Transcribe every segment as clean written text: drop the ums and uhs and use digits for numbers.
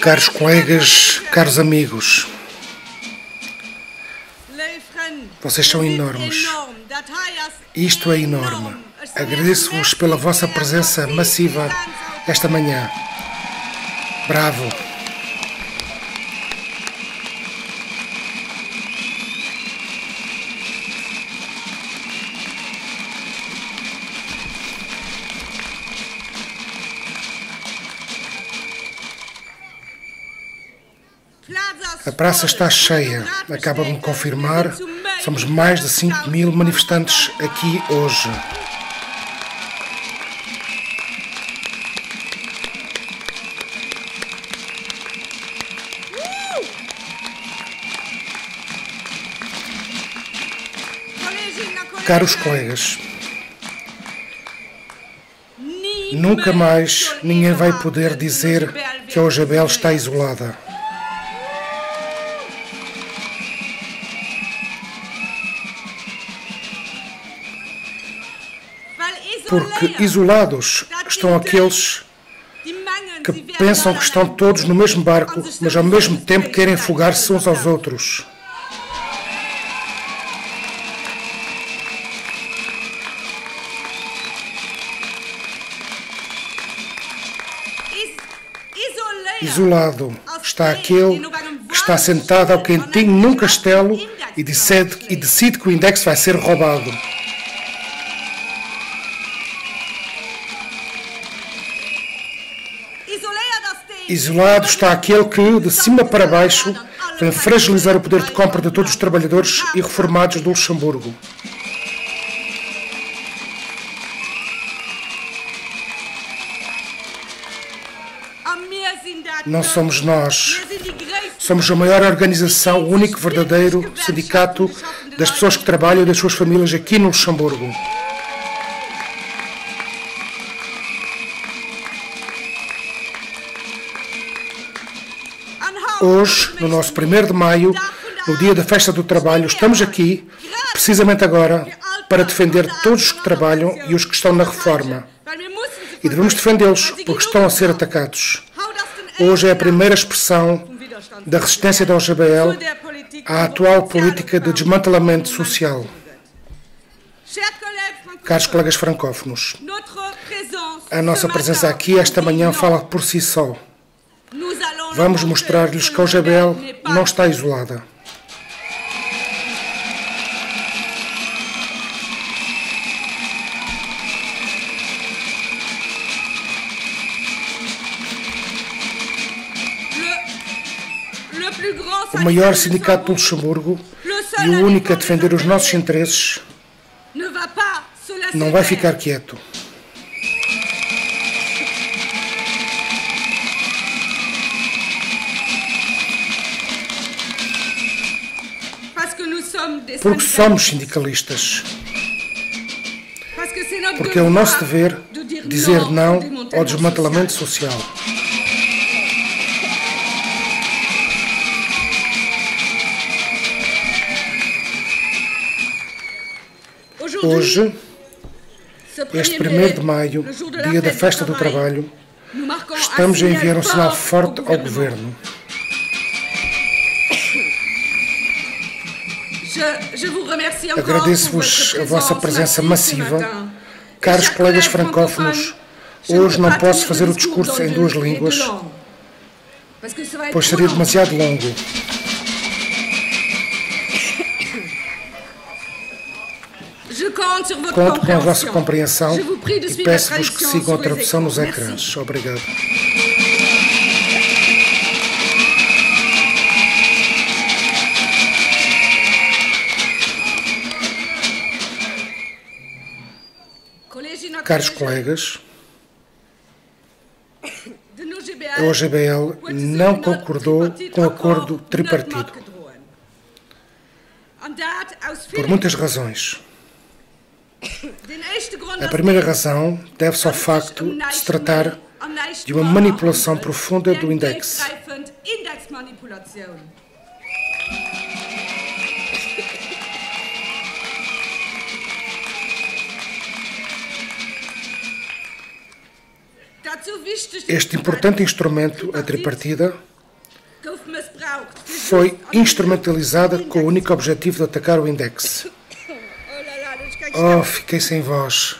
Caros colegas, caros amigos, vocês são enormes. Isto é enorme. Agradeço-vos pela vossa presença massiva esta manhã. Bravo! A praça está cheia, acaba de me confirmar. Somos mais de 5.000 manifestantes aqui hoje. Caros colegas, nunca mais ninguém vai poder dizer que a Ojebel está isolada. Porque isolados estão aqueles que pensam que estão todos no mesmo barco, mas ao mesmo tempo querem afogar-se uns aos outros. Isolado está aquele que está sentado ao quentinho num castelo e decide que o index vai ser roubado. Isolado está aquele que, de cima para baixo, vem fragilizar o poder de compra de todos os trabalhadores e reformados do Luxemburgo. Não somos nós. Somos a maior organização, o único verdadeiro sindicato das pessoas que trabalham e das suas famílias aqui no Luxemburgo. Hoje, no nosso 1º de maio, no dia da festa do trabalho, estamos aqui, precisamente agora, para defender todos os que trabalham e os que estão na reforma. E devemos defendê-los porque estão a ser atacados. Hoje é a primeira expressão da resistência da Ojebel à atual política de desmantelamento social. Caros colegas francófonos, a nossa presença aqui esta manhã fala por si só. Vamos mostrar-lhes que a Ojebel não está isolada. O maior sindicato do Luxemburgo e o único a defender os nossos interesses não vai ficar quieto. Porque somos sindicalistas. Porque é o nosso dever dizer não ao desmantelamento social. Hoje, este 1º de maio, dia da festa do trabalho, estamos a enviar um sinal forte ao governo. Agradeço-vos a vossa presença massiva. Caros colegas francófonos, hoje não posso fazer o discurso em 2 línguas, pois seria demasiado longo. Conto com a vossa compreensão e peço-vos que sigam a tradução nos ecrãs. Obrigado. Caros colegas, a Ojebel não concordou com o acordo tripartido, por muitas razões. A primeira razão deve-se ao facto de se tratar de uma manipulação profunda do index. Este importante instrumento, a tripartida, foi instrumentalizada com o único objetivo de atacar o Index. Oh, fiquei sem voz.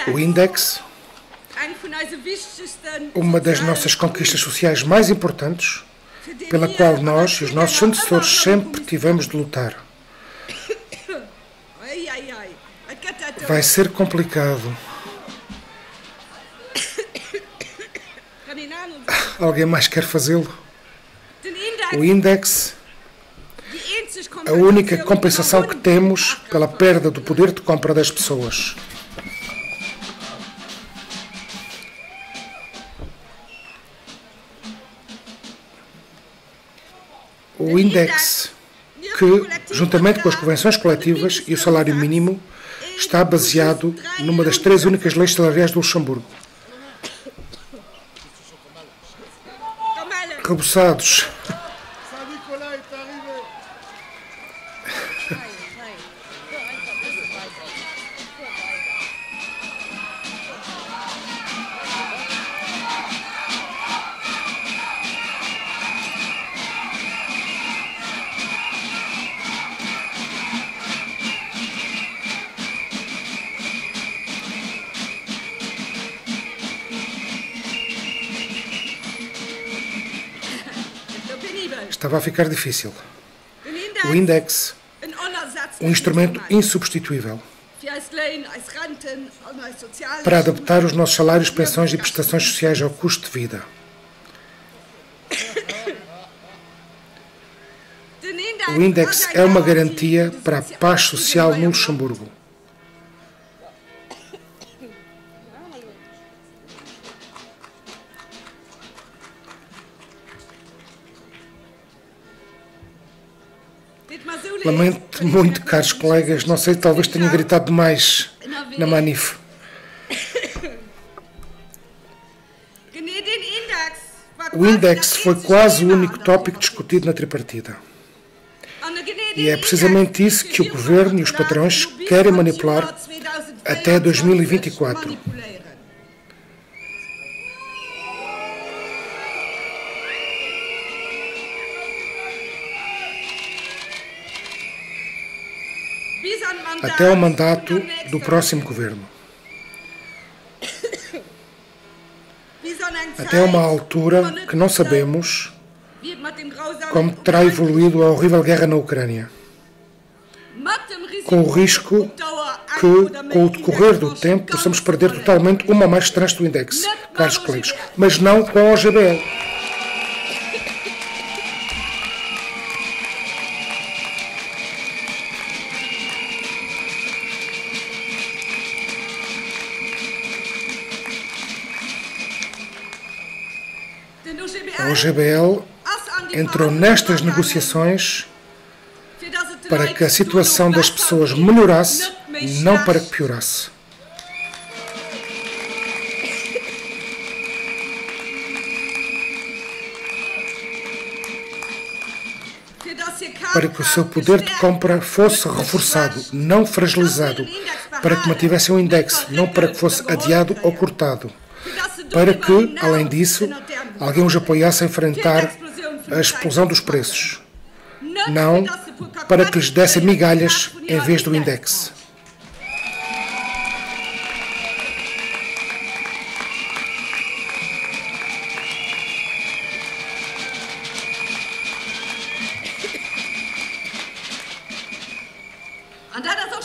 O Index, uma das nossas conquistas sociais mais importantes, pela qual nós e os nossos antecessores sempre tivemos de lutar. Vai ser complicado. Alguém mais quer fazê-lo? O Index, a única compensação que temos pela perda do poder de compra das pessoas. O Index, que, juntamente com as convenções coletivas e o salário mínimo, está baseado numa das 3 únicas leis salariais do Luxemburgo. Rebuçados. Estava a ficar difícil. O Index, um instrumento insubstituível para adaptar os nossos salários, pensões e prestações sociais ao custo de vida. O Index é uma garantia para a paz social no Luxemburgo. Lamento muito, caros colegas, não sei, talvez tenha gritado demais na manif. O Index foi quase o único tópico discutido na tripartida. E é precisamente isso que o governo e os patrões querem manipular até 2024. Até o mandato do próximo governo. Até uma altura que não sabemos como terá evoluído a horrível guerra na Ucrânia. Com o risco que, com o decorrer do tempo, possamos perder totalmente uma ou mais tranches do Index, caros colegas, mas não com a OGBL. A OGBL entrou nestas negociações para que a situação das pessoas melhorasse, não para que piorasse. Para que o seu poder de compra fosse reforçado, não fragilizado, para que mantivesse um Index, não para que fosse adiado ou cortado. Para que, além disso, alguém os apoiasse a enfrentar a explosão dos preços. Não para que lhes dessem migalhas em vez do Index.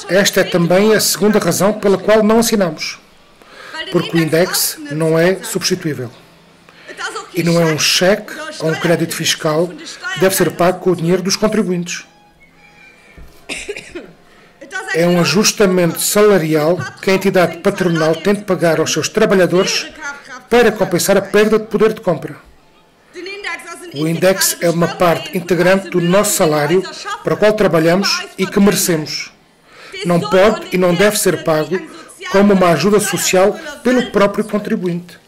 Esta é também a segunda razão pela qual não assinamos. Porque o Index não é substituível. E não é um cheque ou um crédito fiscal que deve ser pago com o dinheiro dos contribuintes. É um ajustamento salarial que a entidade patronal tem de pagar aos seus trabalhadores para compensar a perda de poder de compra. O Index é uma parte integrante do nosso salário para o qual trabalhamos e que merecemos. Não pode e não deve ser pago como uma ajuda social pelo próprio contribuinte.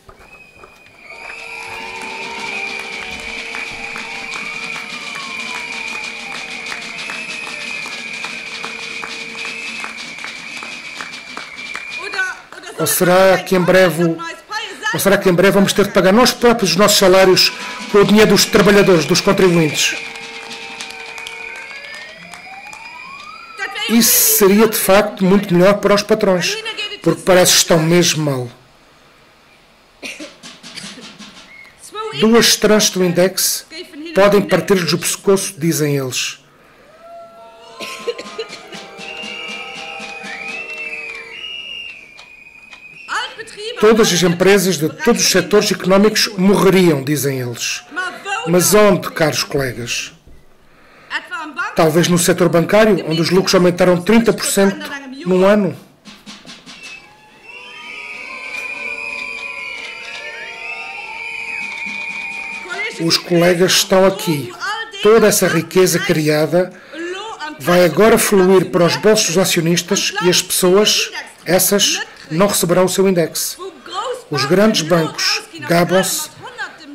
Ou será que em breve vamos ter de pagar nós próprios os nossos salários com o dinheiro dos trabalhadores, dos contribuintes? Isso seria de facto muito melhor para os patrões, porque parece que estão mesmo mal. 2 estranhos do index podem partir-lhes o pescoço, dizem eles. Todas as empresas de todos os setores económicos morreriam, dizem eles. Mas onde, caros colegas? Talvez no setor bancário, onde os lucros aumentaram 30% num ano. Os colegas estão aqui. Toda essa riqueza criada vai agora fluir para os bolsos dos acionistas e as pessoas, essas, não receberão o seu index. Os grandes bancos gabam-se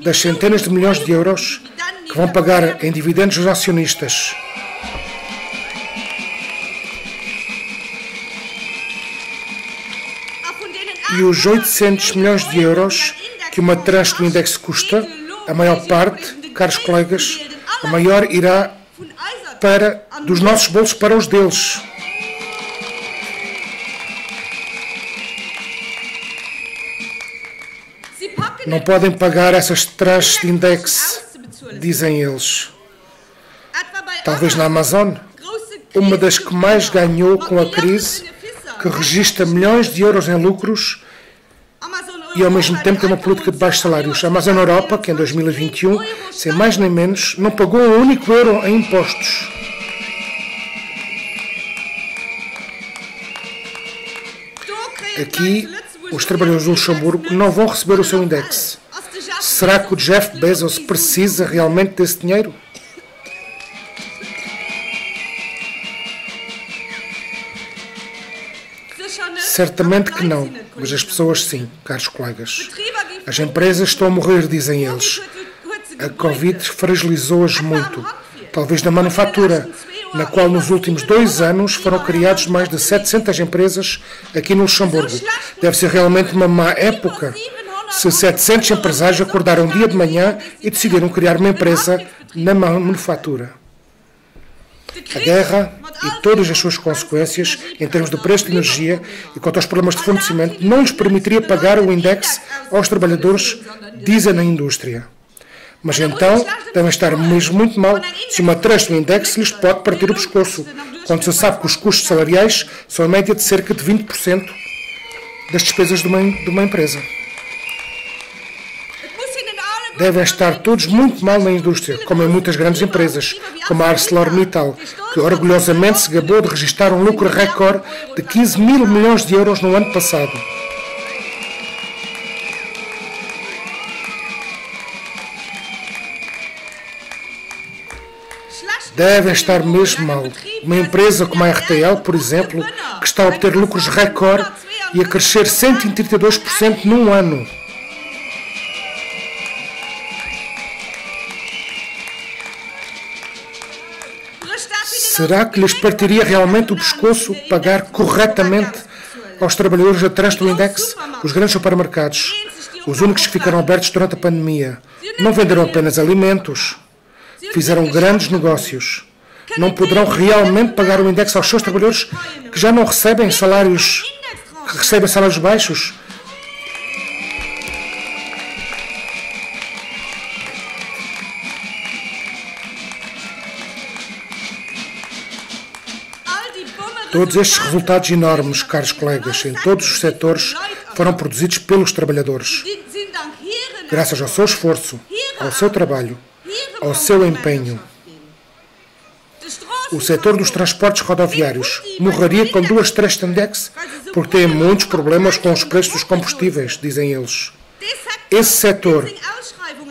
das centenas de milhões de euros que vão pagar em dividendos aos acionistas. E os 800 milhões de euros que uma tranche do index custa, a maior parte, caros colegas, a maior irá dos nossos bolsos para os deles. Não podem pagar essas tranches de index, dizem eles. Talvez na Amazon, uma das que mais ganhou com a crise, que registra milhões de euros em lucros e ao mesmo tempo tem uma política de baixos salários. A Amazon Europa, que em 2021, sem mais nem menos, não pagou um único euro em impostos. Aqui, os trabalhadores do Luxemburgo não vão receber o seu index. Será que o Jeff Bezos precisa realmente desse dinheiro? Certamente que não, mas as pessoas sim, caros colegas. As empresas estão a morrer, dizem eles. A Covid fragilizou-as muito, talvez na manufatura, na qual nos últimos 2 anos foram criados mais de 700 empresas aqui no Luxemburgo. Deve ser realmente uma má época se 700 empresários acordaram um dia de manhã e decidiram criar uma empresa na manufatura. A guerra e todas as suas consequências, em termos de preço de energia e quanto aos problemas de fornecimento, não lhes permitiria pagar o index aos trabalhadores, dizem na indústria. Mas então devem estar mesmo muito mal se uma tranche do index lhes pode partir o pescoço, quando se sabe que os custos salariais são a média de cerca de 20% das despesas de uma empresa. Devem estar todos muito mal na indústria, como em muitas grandes empresas, como a ArcelorMittal, que orgulhosamente se gabou de registrar um lucro recorde de 15 mil milhões de euros no ano passado. Devem estar mesmo mal. Uma empresa como a RTL, por exemplo, que está a obter lucros recorde e a crescer 132% num ano. Será que lhes partiria realmente o pescoço pagar corretamente aos trabalhadores a tranche do index? Os grandes supermercados, os únicos que ficaram abertos durante a pandemia, não venderam apenas alimentos, fizeram grandes negócios. Não poderão realmente pagar o index aos seus trabalhadores que já não recebem salários, baixos? Todos estes resultados enormes, caros colegas, em todos os setores, foram produzidos pelos trabalhadores. Graças ao seu esforço, ao seu trabalho, ao seu empenho. O setor dos transportes rodoviários morreria com 2 tranches de index porque tem muitos problemas com os preços dos combustíveis, dizem eles. Esse setor,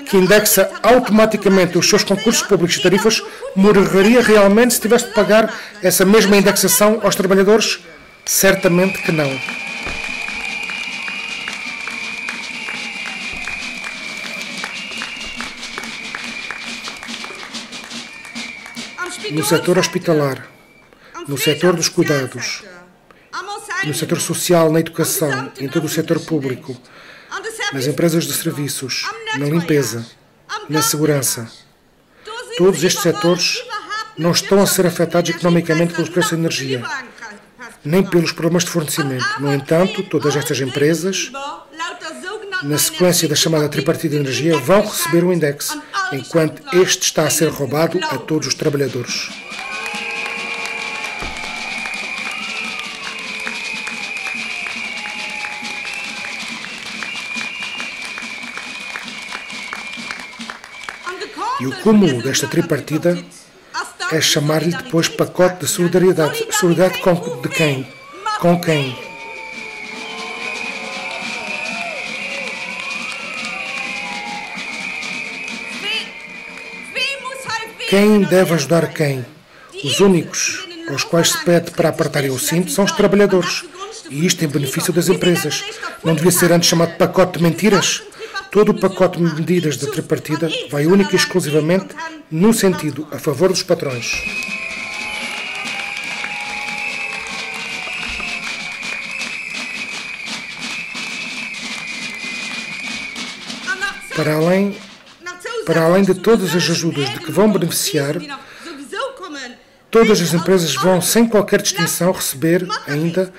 que indexa automaticamente os seus concursos públicos e tarifas, morreria realmente se tivesse de pagar essa mesma indexação aos trabalhadores? Certamente que não. no setor hospitalar, no setor dos cuidados, no setor social, na educação, em todo o setor público, nas empresas de serviços, na limpeza, na segurança. Todos estes setores não estão a ser afetados economicamente pelos preços de energia, nem pelos problemas de fornecimento. No entanto, todas estas empresas, na sequência da chamada tripartite de energia, vão receber o index, enquanto este está a ser roubado a todos os trabalhadores. E o cúmulo desta tripartida é chamar-lhe depois pacote de solidariedade. Solidariedade de quem? Com quem? Quem deve ajudar quem? Os únicos aos quais se pede para apertarem o cinto são os trabalhadores. E isto em benefício das empresas. Não devia ser antes chamado pacote de mentiras? Todo o pacote de medidas da tripartida vai única e exclusivamente no sentido a favor dos patrões. Para além de todas as ajudas de que vão beneficiar, todas as empresas vão, sem qualquer distinção, receber ainda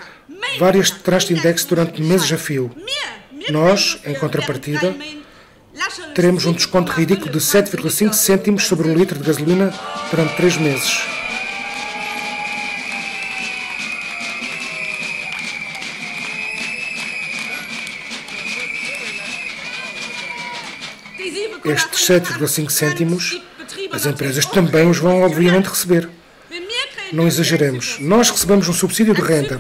várias tranches de index durante meses a fio. Nós, em contrapartida, teremos um desconto ridículo de 7,5 cêntimos sobre um litro de gasolina durante 3 meses. Estes 7,5 cêntimos, as empresas também os vão obviamente receber. Não exageremos. Nós recebemos um subsídio de renda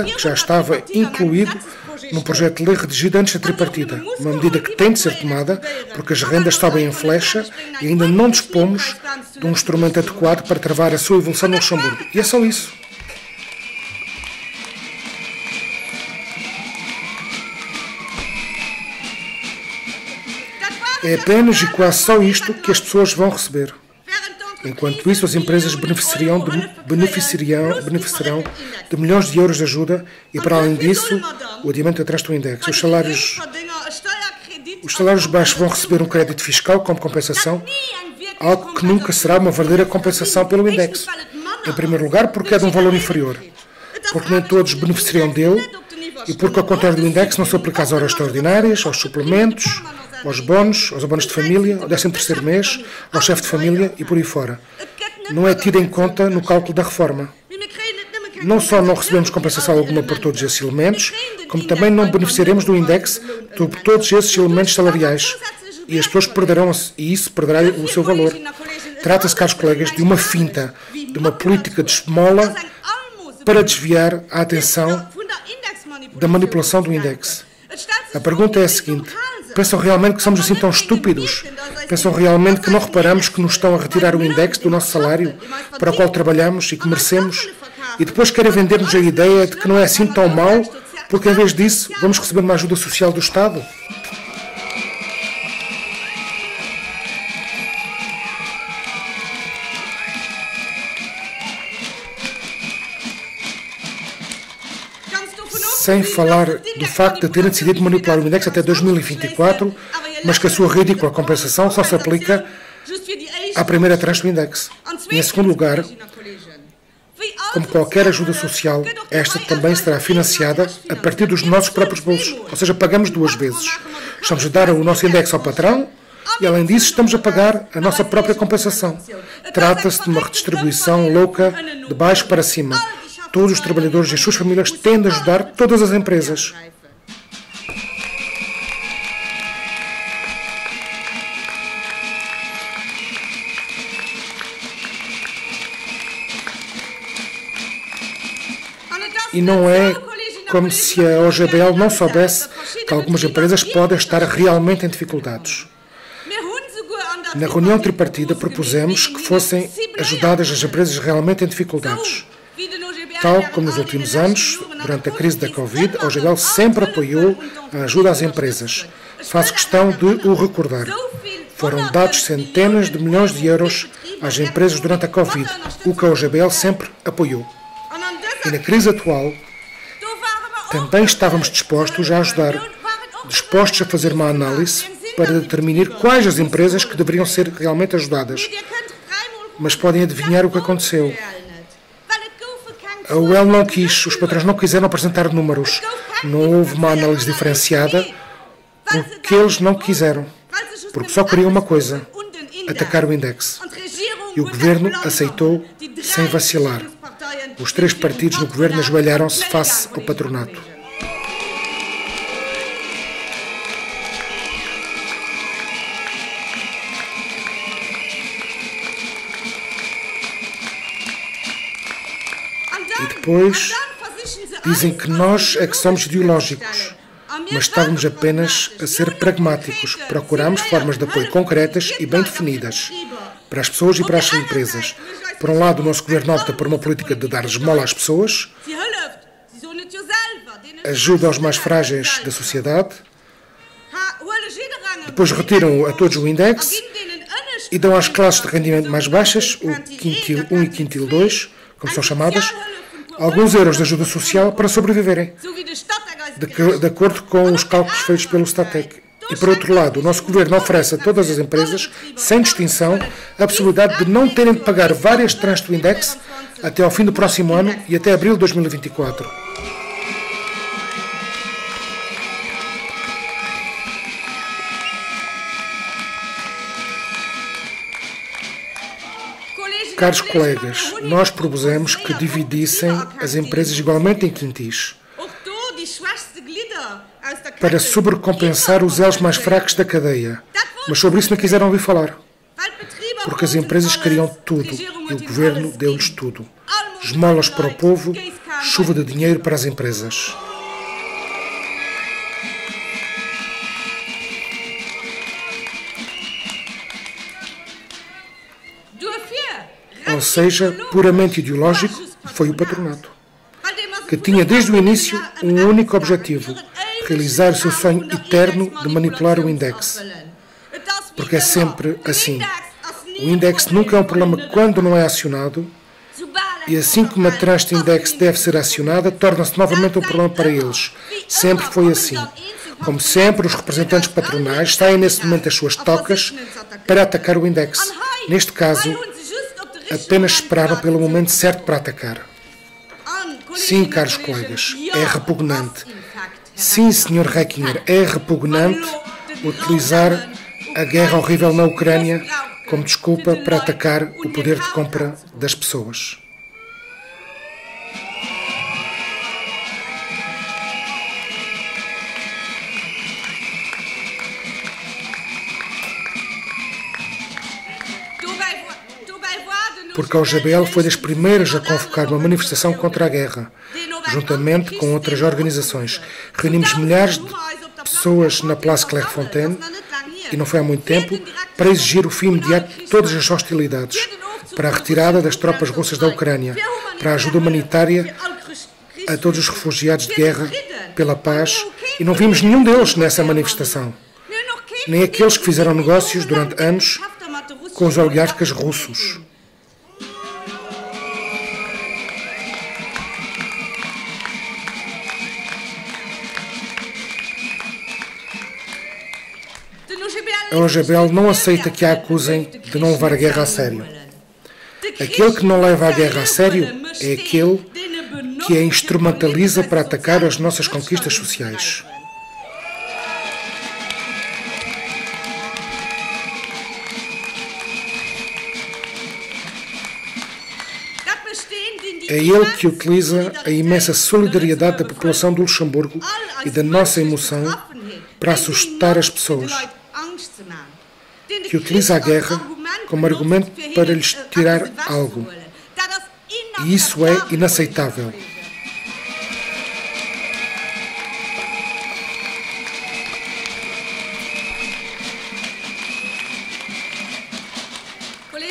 que já estava incluído num projeto de lei redigido antes da tripartida, uma medida que tem de ser tomada porque as rendas sobem em flecha e ainda não dispomos de um instrumento adequado para travar a sua evolução no Luxemburgo. E é só isso. É apenas e quase só isto que as pessoas vão receber. Enquanto isso, as empresas beneficiarão de milhões de euros de ajuda e, para além disso, o adiamento atrás do index. Os salários baixos vão receber um crédito fiscal como compensação, algo que nunca será uma verdadeira compensação pelo index. Em primeiro lugar, porque é de um valor inferior, porque nem todos beneficiarão dele e porque, ao contrário do index, não se aplica às horas extraordinárias, aos suplementos, aos bónus de família, ao 13º mês, ao chefe de família e por aí fora. Não é tido em conta no cálculo da reforma. Não só não recebemos compensação alguma por todos esses elementos, como também não beneficiaremos do index por todos esses elementos salariais. E as pessoas perderão, e isso perderá o seu valor. Trata-se, caros colegas, de uma finta, de uma política de esmola para desviar a atenção da manipulação do index. A pergunta é a seguinte: pensam realmente que somos assim tão estúpidos? Pensam realmente que não reparamos que nos estão a retirar o index do nosso salário para o qual trabalhamos e que merecemos? E depois querem vender-nos a ideia de que não é assim tão mau, porque em vez disso vamos receber uma ajuda social do Estado? Sem falar do facto de terem decidido manipular o index até 2024, mas que a sua ridícula compensação só se aplica à primeira tranche do index. E, em segundo lugar, como qualquer ajuda social, esta também será financiada a partir dos nossos próprios bolsos. Ou seja, pagamos 2 vezes. Estamos a dar o nosso index ao patrão e, além disso, estamos a pagar a nossa própria compensação. Trata-se de uma redistribuição louca de baixo para cima. Todos os trabalhadores e as suas famílias têm de ajudar todas as empresas. E não é como se a OGBL não soubesse que algumas empresas podem estar realmente em dificuldades. Na reunião tripartida propusemos que fossem ajudadas as empresas realmente em dificuldades. Tal como nos últimos anos, durante a crise da Covid, a OGBL sempre apoiou a ajuda às empresas. Faço questão de o recordar. foram dados centenas de milhões de euros às empresas durante a Covid, o que a OGBL sempre apoiou. E na crise atual, também estávamos dispostos a ajudar, dispostos a fazer uma análise para determinar quais as empresas que deveriam ser realmente ajudadas. Mas podem adivinhar o que aconteceu. A UEL não quis, os patrões não quiseram apresentar números. Não houve uma análise diferenciada porque eles não quiseram. Porque só queriam uma coisa, atacar o index. E o governo aceitou sem vacilar. Os três partidos no governo ajoelharam-se face ao patronato. E depois dizem que nós é que somos ideológicos, mas estávamos apenas a ser pragmáticos. Procurámos formas de apoio concretas e bem definidas para as pessoas e para as empresas. Por um lado, o nosso governo opta por uma política de dar esmola às pessoas, ajuda aos mais frágeis da sociedade, depois retiram a todos o index e dão às classes de rendimento mais baixas, o quintil 1 e quintil 2, como são chamadas, alguns euros de ajuda social para sobreviverem, de acordo com os cálculos feitos pelo Statec. E, por outro lado, o nosso governo oferece a todas as empresas, sem distinção, a possibilidade de não terem de pagar várias tranches do index até ao fim do próximo ano e até abril de 2024. Caros colegas, nós propusemos que dividissem as empresas igualmente em quintis, para sobrecompensar os elos mais fracos da cadeia. Mas sobre isso não quiseram ouvir falar. Porque as empresas queriam tudo e o governo deu-lhes tudo. Esmolas para o povo, chuva de dinheiro para as empresas. Ou seja, puramente ideológico, foi o patronato, que tinha desde o início um único objetivo: realizar o seu sonho eterno de manipular o index. Porque é sempre assim. O index nunca é um problema quando não é acionado, e assim como a tranche de index deve ser acionada, torna-se novamente um problema para eles. Sempre foi assim. Como sempre, os representantes patronais saem nesse momento das suas tocas para atacar o index. Neste caso, apenas esperaram pelo momento certo para atacar. Sim, caros colegas, é repugnante. Sim, Sr. Reckinger, é repugnante utilizar a guerra horrível na Ucrânia como desculpa para atacar o poder de compra das pessoas. Porque a OGBL foi das primeiras a convocar uma manifestação contra a guerra, juntamente com outras organizações. Reunimos milhares de pessoas na Place Clairefontaine, e não foi há muito tempo, para exigir o fim imediato de todas as hostilidades, para a retirada das tropas russas da Ucrânia, para a ajuda humanitária a todos os refugiados de guerra, pela paz, e não vimos nenhum deles nessa manifestação, nem aqueles que fizeram negócios durante anos com os oligarcas russos. A OGBL não aceita que a acusem de não levar a guerra a sério. Aquele que não leva a guerra a sério é aquele que a instrumentaliza para atacar as nossas conquistas sociais. É ele que utiliza a imensa solidariedade da população do Luxemburgo e da nossa emoção para assustar as pessoas, que utiliza a guerra como argumento para lhes tirar algo. E isso é inaceitável.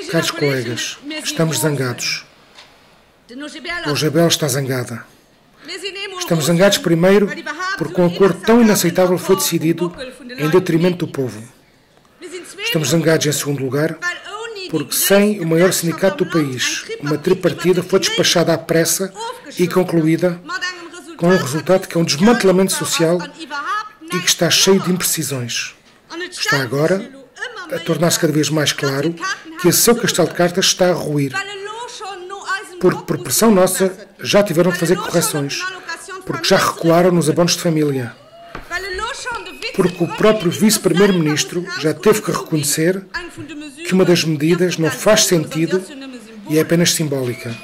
Caros colegas, estamos zangados. A OGBL está zangada. Estamos zangados primeiro porque um acordo tão inaceitável foi decidido em detrimento do povo. Estamos zangados em segundo lugar, porque sem o maior sindicato do país, uma tripartida foi despachada à pressa e concluída com um resultado que é um desmantelamento social e que está cheio de imprecisões. Está agora a tornar-se cada vez mais claro que esse seu castelo de cartas está a ruir, porque por pressão nossa já tiveram de fazer correções, porque já recuaram nos abonos de família, porque o próprio vice-primeiro-ministro já teve que reconhecer que uma das medidas não faz sentido e é apenas simbólica.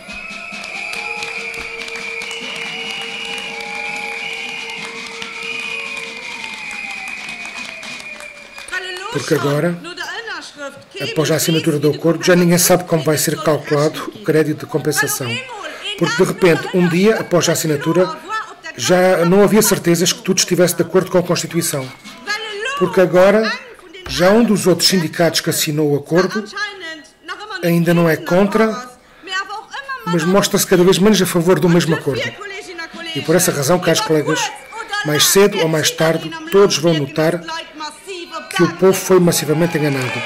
Porque agora, após a assinatura do acordo, já ninguém sabe como vai ser calculado o crédito de compensação. Porque, de repente, um dia após a assinatura, já não havia certezas que tudo estivesse de acordo com a Constituição. Porque agora, já um dos outros sindicatos que assinou o acordo ainda não é contra, mas mostra-se cada vez menos a favor do mesmo acordo. E por essa razão, caros colegas, mais cedo ou mais tarde, todos vão notar que o povo foi massivamente enganado.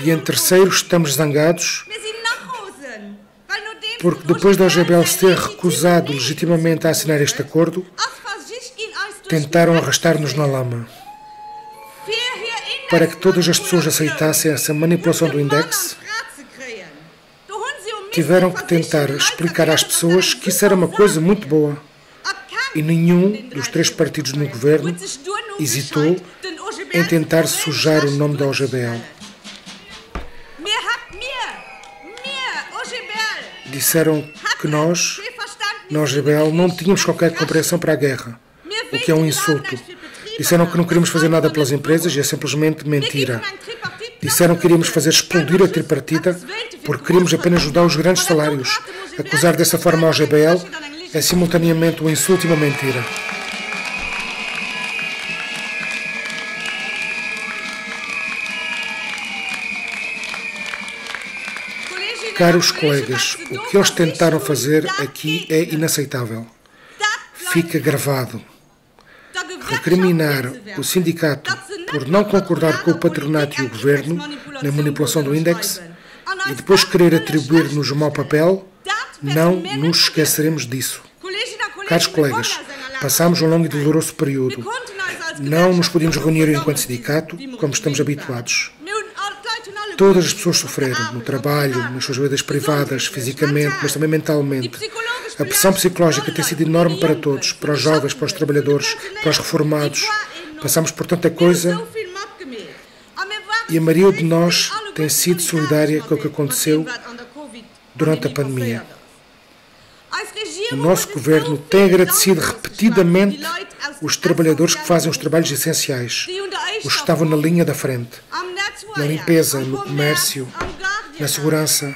E em terceiro, estamos zangados porque depois da OGBL se ter recusado legitimamente a assinar este acordo, tentaram arrastar-nos na lama. Para que todas as pessoas aceitassem essa manipulação do index, tiveram que tentar explicar às pessoas que isso era uma coisa muito boa. E nenhum dos três partidos no governo hesitou em tentar sujar o nome da OGBL. Disseram que nós, na OGBL, não tínhamos qualquer compreensão para a guerra, o que é um insulto. Disseram que não queríamos fazer nada pelas empresas e é simplesmente mentira. Disseram que iríamos fazer explodir a tripartida porque queríamos apenas ajudar os grandes salários. Acusar dessa forma a OGBL é simultaneamente um insulto e uma mentira. Caros colegas, o que eles tentaram fazer aqui é inaceitável. Fica gravado. Recriminar o sindicato por não concordar com o patronato e o governo na manipulação do índex e depois querer atribuir-nos o mau papel, não nos esqueceremos disso. Caros colegas, passámos um longo e doloroso período. Não nos podíamos reunir enquanto sindicato, como estamos habituados. Todas as pessoas sofreram, no trabalho, nas suas vidas privadas, fisicamente, mas também mentalmente. A pressão psicológica tem sido enorme para todos, para os jovens, para os trabalhadores, para os reformados. Passamos por tanta coisa e a maioria de nós tem sido solidária com o que aconteceu durante a pandemia. O nosso governo tem agradecido repetidamente os trabalhadores que fazem os trabalhos essenciais, os que estavam na linha da frente, na limpeza, no comércio, na segurança.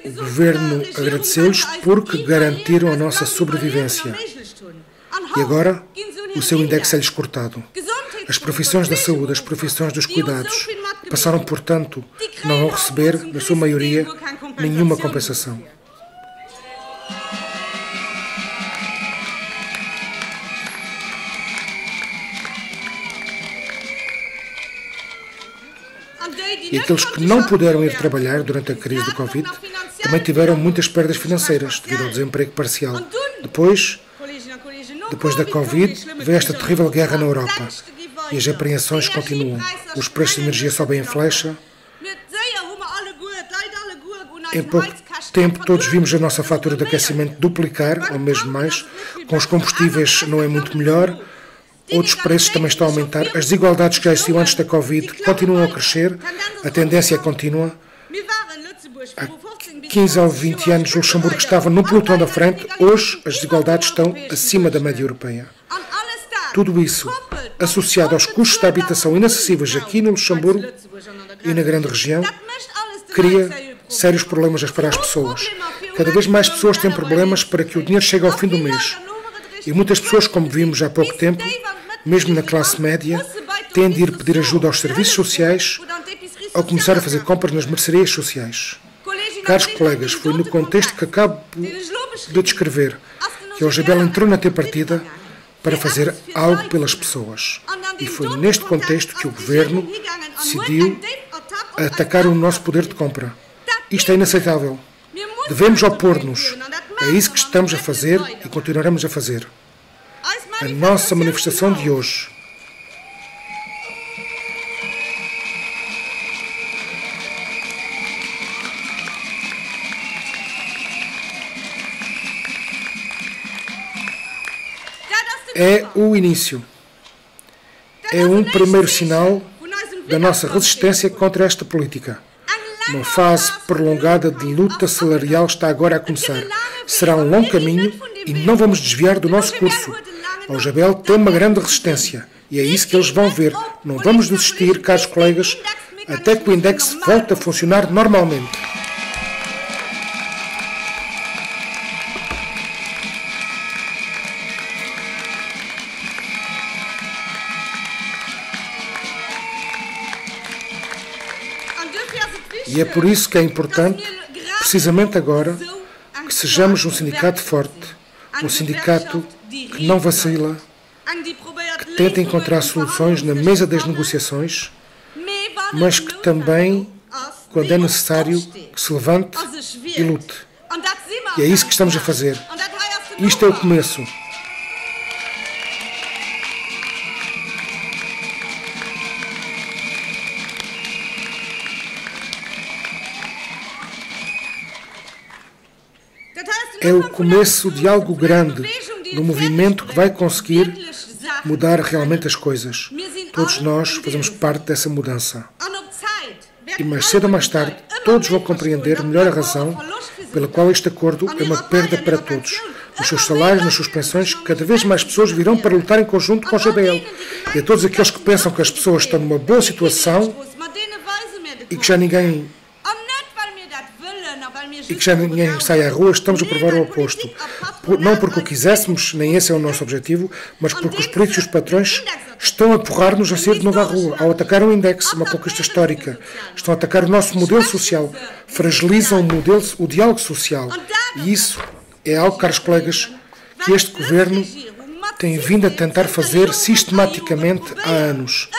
O governo agradeceu-lhes porque garantiram a nossa sobrevivência. E agora, o seu index é-lhes cortado. As profissões da saúde, as profissões dos cuidados, passaram, portanto, não vão receber, na sua maioria, nenhuma compensação. E aqueles que não puderam ir trabalhar durante a crise do Covid também tiveram muitas perdas financeiras devido ao desemprego parcial. Depois da Covid, veio esta terrível guerra na Europa e as apreensões continuam. Os preços de energia sobem em flecha. Em pouco tempo, todos vimos a nossa fatura de aquecimento duplicar, ou mesmo mais. Com os combustíveis não é muito melhor. Outros preços também estão a aumentar. As desigualdades que já existiam antes da Covid continuam a crescer. A tendência é contínua. Há 15 ou 20 anos, o Luxemburgo estava no pelotão da frente. Hoje, as desigualdades estão acima da média europeia. Tudo isso, associado aos custos de habitação inacessíveis aqui no Luxemburgo, e na grande região, cria sérios problemas para as pessoas. Cada vez mais pessoas têm problemas para que o dinheiro chegue ao fim do mês. E muitas pessoas, como vimos há pouco tempo, mesmo na classe média, têm de ir pedir ajuda aos serviços sociais ou começar a fazer compras nas mercearias sociais. Caros colegas, foi no contexto que acabo de descrever que a Eusebel entrou na T-Partida para fazer algo pelas pessoas. E foi neste contexto que o governo decidiu atacar o nosso poder de compra. Isto é inaceitável. Devemos opor-nos. É isso que estamos a fazer e continuaremos a fazer. A nossa manifestação de hoje é o início. É um primeiro sinal da nossa resistência contra esta política. Uma fase prolongada de luta salarial está agora a começar. Será um longo caminho e não vamos desviar do nosso curso. A Eusebel tem uma grande resistência e é isso que eles vão ver. Não vamos desistir, caros colegas, até que o index volte a funcionar normalmente. E é por isso que é importante, precisamente agora, que sejamos um sindicato forte, um sindicato que não vacila, que tenta encontrar soluções na mesa das negociações, mas que também, quando é necessário, que se levante e lute. E é isso que estamos a fazer. Isto é o começo. É o começo de algo grande, de um movimento que vai conseguir mudar realmente as coisas. Todos nós fazemos parte dessa mudança. E mais cedo ou mais tarde, todos vão compreender melhor a razão pela qual este acordo é uma perda para todos. Nos seus salários, nas suas pensões, cada vez mais pessoas virão para lutar em conjunto com a GBL. E a todos aqueles que pensam que as pessoas estão numa boa situação e que já ninguém sai à rua, estamos a provar o oposto. Não porque o quiséssemos, nem esse é o nosso objetivo, mas porque os políticos e os patrões estão a empurrar-nos a sair de novo à rua, ao atacar o index, uma conquista histórica. Estão a atacar o nosso modelo social, fragilizam o diálogo social. E isso é algo, caros colegas, que este governo tem vindo a tentar fazer sistematicamente há anos.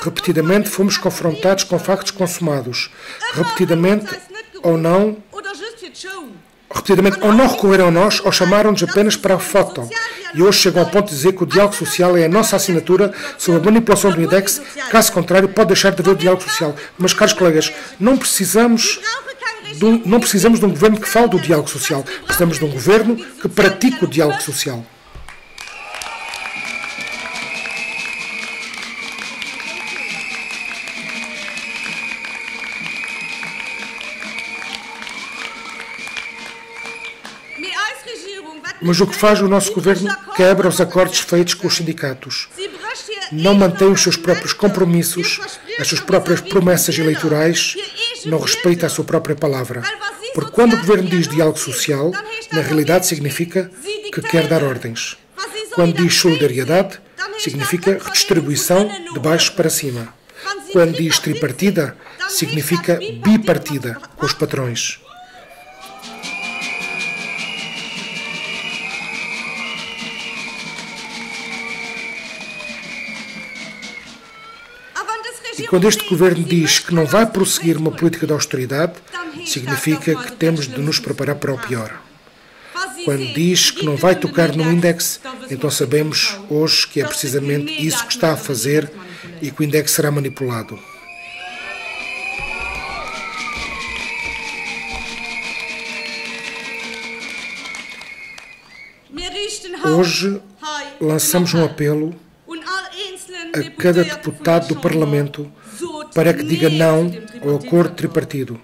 Repetidamente fomos confrontados com factos consumados. Repetidamente ou não recorreram a nós ou chamaram-nos apenas para a foto. E hoje chegam ao ponto de dizer que o diálogo social é a nossa assinatura sobre a manipulação do index. Caso contrário, pode deixar de haver diálogo social. Mas, caros colegas, não precisamos de um governo que fale do diálogo social. Precisamos de um governo que pratique o diálogo social. Mas o que faz o nosso governo? Quebra os acordos feitos com os sindicatos. Não mantém os seus próprios compromissos, as suas próprias promessas eleitorais, não respeita a sua própria palavra. Porque quando o governo diz diálogo social, na realidade significa que quer dar ordens. Quando diz solidariedade, significa redistribuição de baixo para cima. Quando diz tripartida, significa bipartida com os patrões. E quando este governo diz que não vai prosseguir uma política de austeridade, significa que temos de nos preparar para o pior. Quando diz que não vai tocar no índice, então sabemos hoje que é precisamente isso que está a fazer e que o índice será manipulado. Hoje lançamos um apelo a cada deputado do Parlamento para que diga não ao acordo tripartido.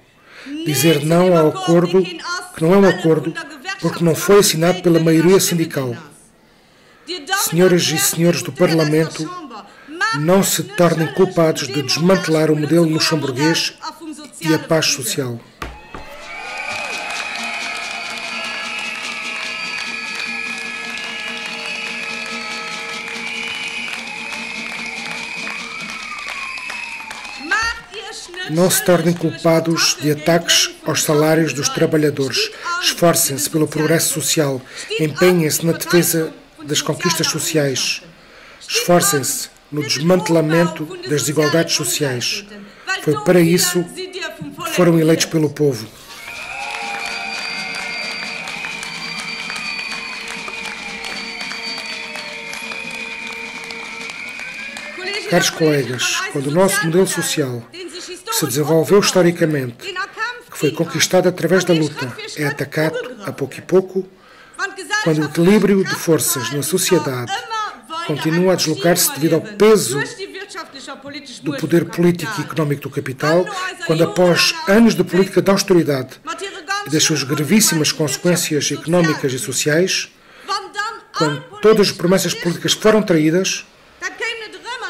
Dizer não ao acordo que não é um acordo porque não foi assinado pela maioria sindical. Senhoras e senhores do Parlamento, não se tornem culpados de desmantelar o modelo luxemburguês e a paz social. Não se tornem culpados de ataques aos salários dos trabalhadores. Esforcem-se pelo progresso social. Empenhem-se na defesa das conquistas sociais. Esforcem-se no desmantelamento das desigualdades sociais. Foi para isso que foram eleitos pelo povo. Caros colegas, quando o nosso modelo social, que se desenvolveu historicamente, que foi conquistado através da luta, é atacado a pouco e pouco, quando o equilíbrio de forças na sociedade continua a deslocar-se devido ao peso do poder político e económico do capital, quando após anos de política de austeridade e das suas gravíssimas consequências económicas e sociais, quando todas as promessas políticas foram traídas,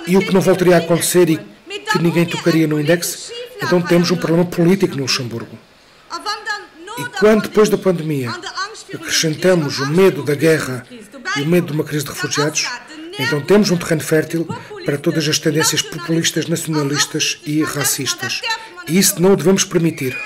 e o que não voltaria a acontecer e que ninguém tocaria no índice, então temos um problema político no Luxemburgo. E quando, depois da pandemia, acrescentamos o medo da guerra e o medo de uma crise de refugiados, então temos um terreno fértil para todas as tendências populistas, nacionalistas e racistas. E isso não o devemos permitir.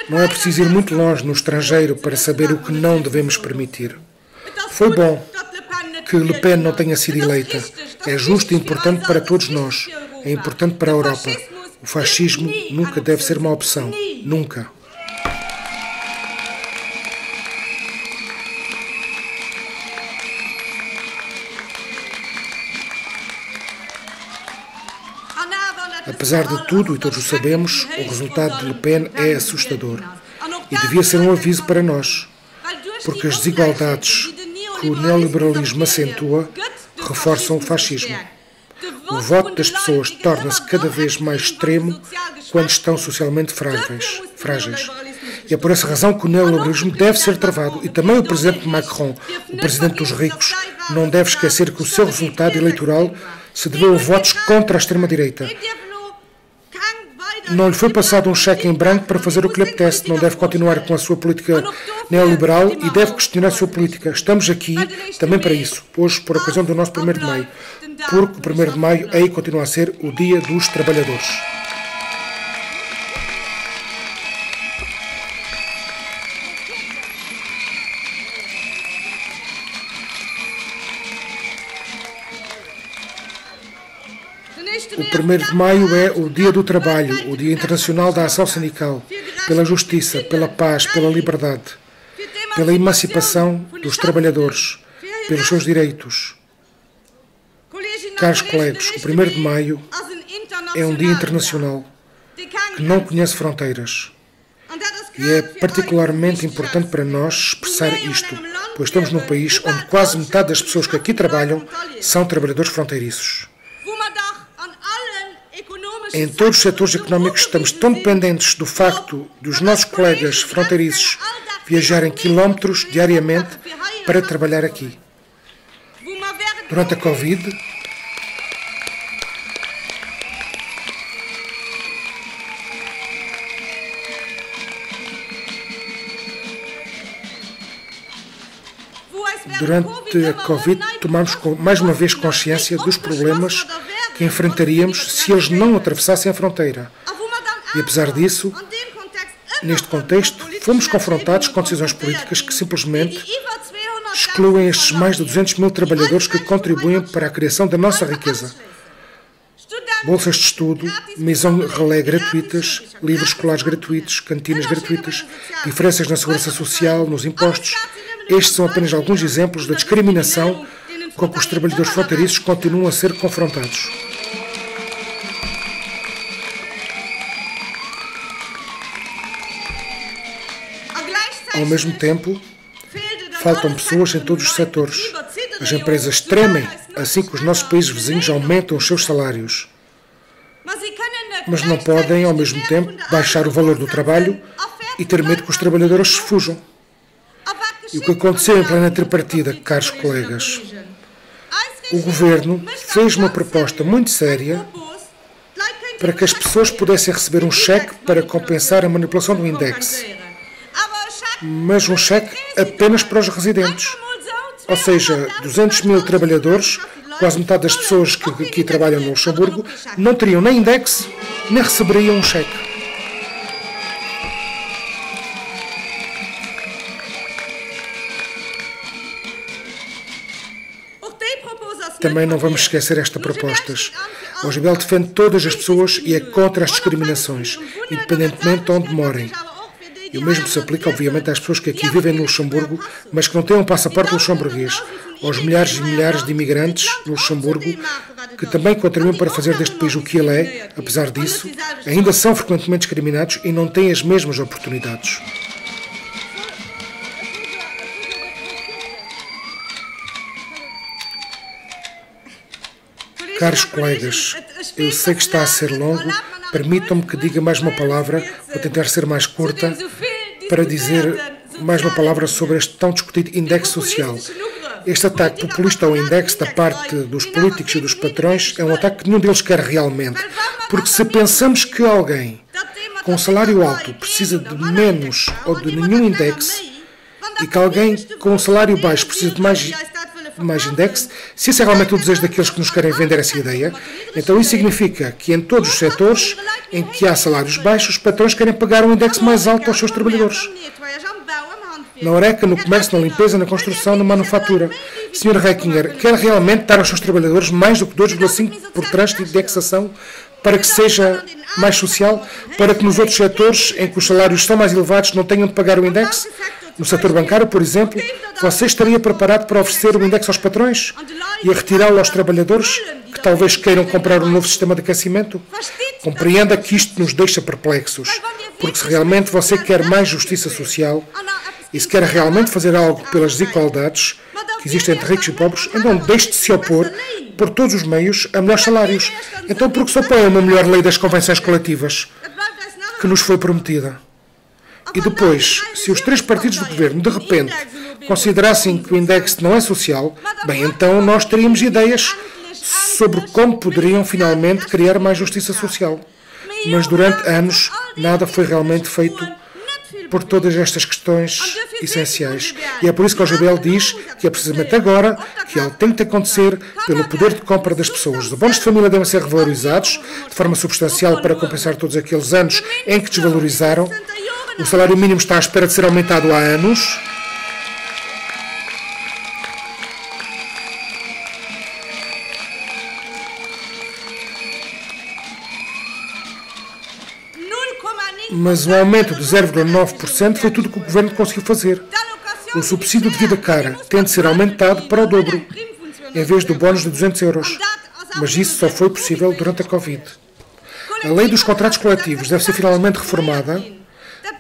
Não é preciso ir muito longe no estrangeiro para saber o que não devemos permitir. Foi bom que Le Pen não tenha sido eleita. É justo e importante para todos nós. É importante para a Europa. O fascismo nunca deve ser uma opção. Nunca. Apesar de tudo, e todos o sabemos, o resultado de Le Pen é assustador. E devia ser um aviso para nós, porque as desigualdades que o neoliberalismo acentua reforçam o fascismo. O voto das pessoas torna-se cada vez mais extremo quando estão socialmente frágeis. E é por essa razão que o neoliberalismo deve ser travado. E também o presidente Macron, o presidente dos ricos, não deve esquecer que o seu resultado eleitoral se deveu a votos contra a extrema-direita. Não lhe foi passado um cheque em branco para fazer o que lhe apetece. Não deve continuar com a sua política neoliberal e deve questionar a sua política. Estamos aqui também para isso, hoje por ocasião do nosso 1º de maio, porque o 1º de maio aí continua a ser o Dia dos Trabalhadores. O 1º de maio é o Dia do Trabalho, o Dia Internacional da Ação Sindical, pela justiça, pela paz, pela liberdade, pela emancipação dos trabalhadores, pelos seus direitos. Caros colegas, o 1º de maio é um dia internacional que não conhece fronteiras. E é particularmente importante para nós expressar isto, pois estamos num país onde quase metade das pessoas que aqui trabalham são trabalhadores fronteiriços. Em todos os setores económicos estamos tão dependentes do facto dos nossos colegas fronteiriços viajarem quilómetros diariamente para trabalhar aqui. Durante a Covid, tomamos mais uma vez consciência dos problemas que enfrentaríamos se eles não atravessassem a fronteira. E apesar disso, neste contexto, fomos confrontados com decisões políticas que simplesmente excluem estes mais de 200 mil trabalhadores que contribuem para a criação da nossa riqueza. Bolsas de estudo, maison relais gratuitas, livros escolares gratuitos, cantinas gratuitas, diferenças na segurança social, nos impostos. Estes são apenas alguns exemplos da discriminação com que os trabalhadores fronteiriços continuam a ser confrontados. Ao mesmo tempo, faltam pessoas em todos os setores. As empresas tremem assim que os nossos países vizinhos aumentam os seus salários. mas não podem, ao mesmo tempo, baixar o valor do trabalho e ter medo que os trabalhadores se fujam. E o que aconteceu em plena tripartida, caros colegas? O governo fez uma proposta muito séria para que as pessoas pudessem receber um cheque para compensar a manipulação do index. Mas um cheque apenas para os residentes. Ou seja, 200 mil trabalhadores, quase metade das pessoas que aqui trabalham no Luxemburgo, não teriam nem index, nem receberiam um cheque. Também não vamos esquecer estas propostas. O OGBL defende todas as pessoas e é contra as discriminações, independentemente de onde morem. E o mesmo se aplica, obviamente, às pessoas que aqui vivem no Luxemburgo, mas que não têm um passaporte luxemburguês, aos milhares e milhares de imigrantes no Luxemburgo, que também contribuem para fazer deste país o que ele é, apesar disso, ainda são frequentemente discriminados e não têm as mesmas oportunidades. Caros colegas, eu sei que está a ser longo, permitam-me que diga mais uma palavra, vou tentar ser mais curta, para dizer mais uma palavra sobre este tão discutido index social. Este ataque populista ao index da parte dos políticos e dos patrões é um ataque que nenhum deles quer realmente, porque se pensamos que alguém com um salário alto precisa de menos ou de nenhum index, e que alguém com um salário baixo precisa de mais index, se esse é realmente o desejo daqueles que nos querem vender essa ideia, então isso significa que em todos os setores em que há salários baixos, os patrões querem pagar um index mais alto aos seus trabalhadores. Na Horeca, no comércio, na limpeza, na construção, na manufatura. Sr. Reckinger, quer realmente dar aos seus trabalhadores mais do que 2,5 por trás de indexação para que seja mais social, para que nos outros setores em que os salários são mais elevados não tenham de pagar o index? No setor bancário, por exemplo, você estaria preparado para oferecer o index aos patrões e a retirá-lo aos trabalhadores que talvez queiram comprar um novo sistema de aquecimento? Compreenda que isto nos deixa perplexos, porque se realmente você quer mais justiça social e se quer realmente fazer algo pelas desigualdades que existem entre ricos e pobres, então deixe de se opor por todos os meios a melhores salários. Então por que se opõe a uma melhor lei das convenções coletivas que nos foi prometida? E depois, se os três partidos do governo, de repente, considerassem que o index não é social, bem, então nós teríamos ideias sobre como poderiam finalmente criar mais justiça social. Mas durante anos, nada foi realmente feito por todas estas questões essenciais. E é por isso que o OGBL diz que é precisamente agora que algo tem que acontecer pelo poder de compra das pessoas. Os bónus de família devem ser revalorizados de forma substancial para compensar todos aqueles anos em que desvalorizaram. O salário mínimo está à espera de ser aumentado há anos. Mas o aumento de 0,9% foi tudo o que o governo conseguiu fazer. O subsídio de vida cara tem de ser aumentado para o dobro, em vez do bónus de 200 euros. Mas isso só foi possível durante a Covid. A lei dos contratos coletivos deve ser finalmente reformada,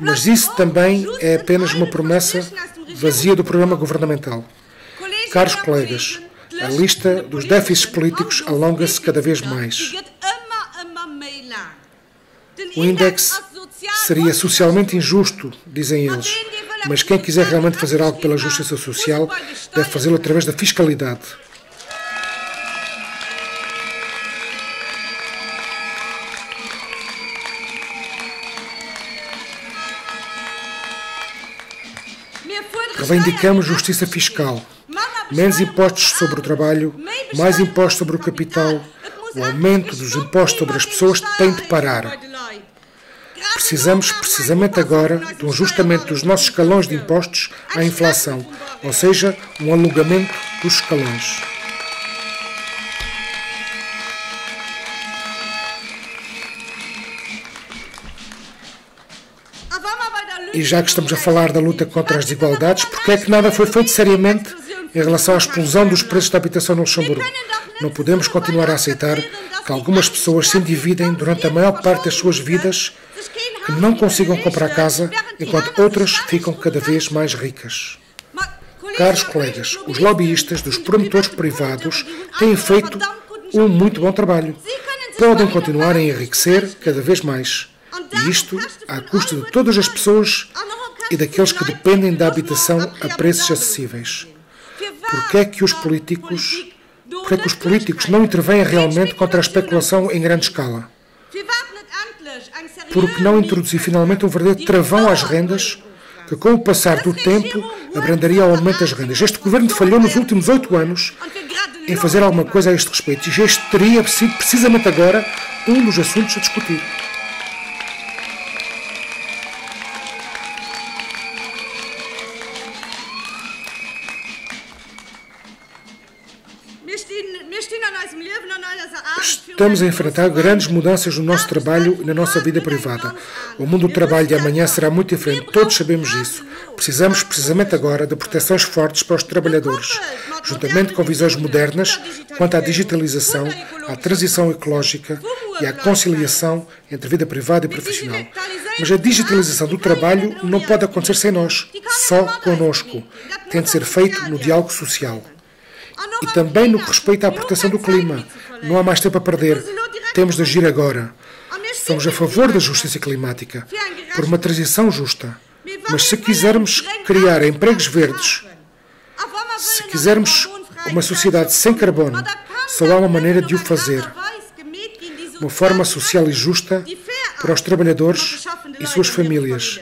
mas isso também é apenas uma promessa vazia do programa governamental. Caros colegas, a lista dos déficits políticos alonga-se cada vez mais. O índex seria socialmente injusto, dizem eles, mas quem quiser realmente fazer algo pela justiça social deve fazê-lo através da fiscalidade. Reivindicamos justiça fiscal, menos impostos sobre o trabalho, mais impostos sobre o capital. O aumento dos impostos sobre as pessoas tem de parar. Precisamos, precisamente agora, de um ajustamento dos nossos escalões de impostos à inflação, ou seja, um alongamento dos escalões. E já que estamos a falar da luta contra as desigualdades, por que é que nada foi feito seriamente em relação à explosão dos preços da habitação no Luxemburgo? Não podemos continuar a aceitar que algumas pessoas se endividem durante a maior parte das suas vidas, que não consigam comprar casa, enquanto outras ficam cada vez mais ricas. Caros colegas, os lobbyistas dos promotores privados têm feito um muito bom trabalho. podem continuar a enriquecer cada vez mais. E isto à custa de todas as pessoas e daqueles que dependem da habitação a preços acessíveis. Por que é que os políticos não intervêm realmente contra a especulação em grande escala? Porque não introduzir finalmente um verdadeiro travão às rendas que, com o passar do tempo, abrandaria o aumento das rendas. Este governo falhou nos últimos 8 anos em fazer alguma coisa a este respeito. E este teria sido precisamente agora um dos assuntos a discutir. Estamos a enfrentar grandes mudanças no nosso trabalho e na nossa vida privada. O mundo do trabalho de amanhã será muito diferente, todos sabemos isso. Precisamos, precisamente agora, de proteções fortes para os trabalhadores, juntamente com visões modernas quanto à digitalização, à transição ecológica e à conciliação entre vida privada e profissional. Mas a digitalização do trabalho não pode acontecer sem nós, só conosco. Tem de ser feito no diálogo social. E também no que respeita à proteção do clima. Não há mais tempo a perder. Temos de agir agora. Somos a favor da justiça climática, por uma transição justa. Mas se quisermos criar empregos verdes, se quisermos uma sociedade sem carbono, só há uma maneira de o fazer. Uma forma social e justa para os trabalhadores e suas famílias,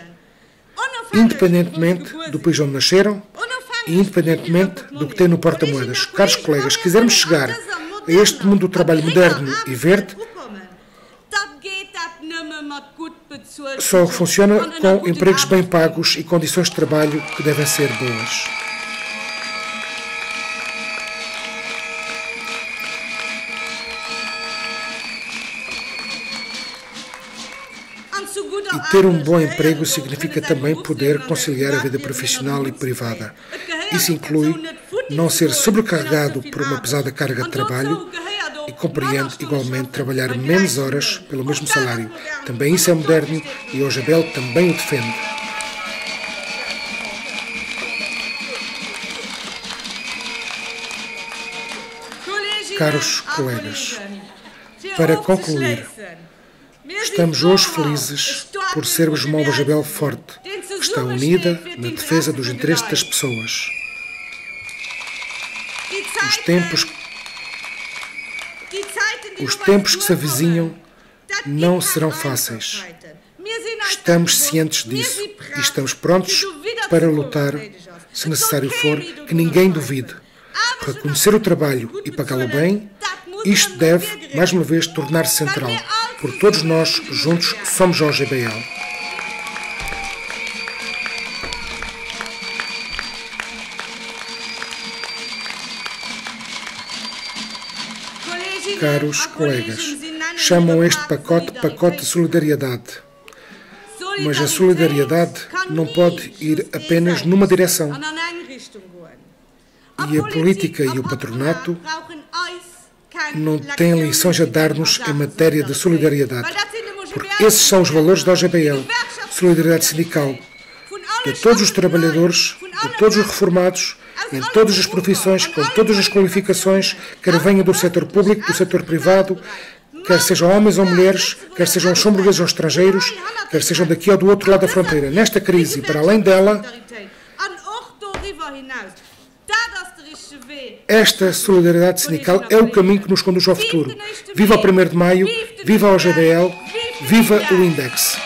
independentemente do país onde nasceram e independentemente do que têm no porta-moedas. Caros colegas, se quisermos chegar a este mundo do trabalho moderno e verde, só funciona com empregos bem pagos e condições de trabalho que devem ser boas. E ter um bom emprego significa também poder conciliar a vida profissional e privada. Isso inclui não ser sobrecarregado por uma pesada carga de trabalho e compreende igualmente trabalhar menos horas pelo mesmo salário. Também isso é moderno e hoje a Bel também o defende. Caros colegas, para concluir, estamos hoje felizes por sermos uma Ojabel forte, que está unida na defesa dos interesses das pessoas. Os tempos que se avizinham não serão fáceis. Estamos cientes disso e estamos prontos para lutar, se necessário for, que ninguém duvide. Reconhecer o trabalho e pagá-lo bem, isto deve, mais uma vez, tornar-se central. Porque todos nós, juntos, somos a OGBL. Caros colegas, chamam este pacote de solidariedade. Mas a solidariedade não pode ir apenas numa direção. E a política e o patronato não têm lições a dar-nos em matéria de solidariedade. Porque esses são os valores da OGBL. Solidariedade sindical de todos os trabalhadores, de todos os reformados, em todas as profissões, com todas as qualificações, quer venham do setor público, do setor privado, quer sejam homens ou mulheres, quer sejam luxemburgueses ou estrangeiros, quer sejam daqui ou do outro lado da fronteira. Nesta crise e para além dela, esta solidariedade sindical é o caminho que nos conduz ao futuro. Viva o 1º de Maio, viva a OGBL, viva o Index.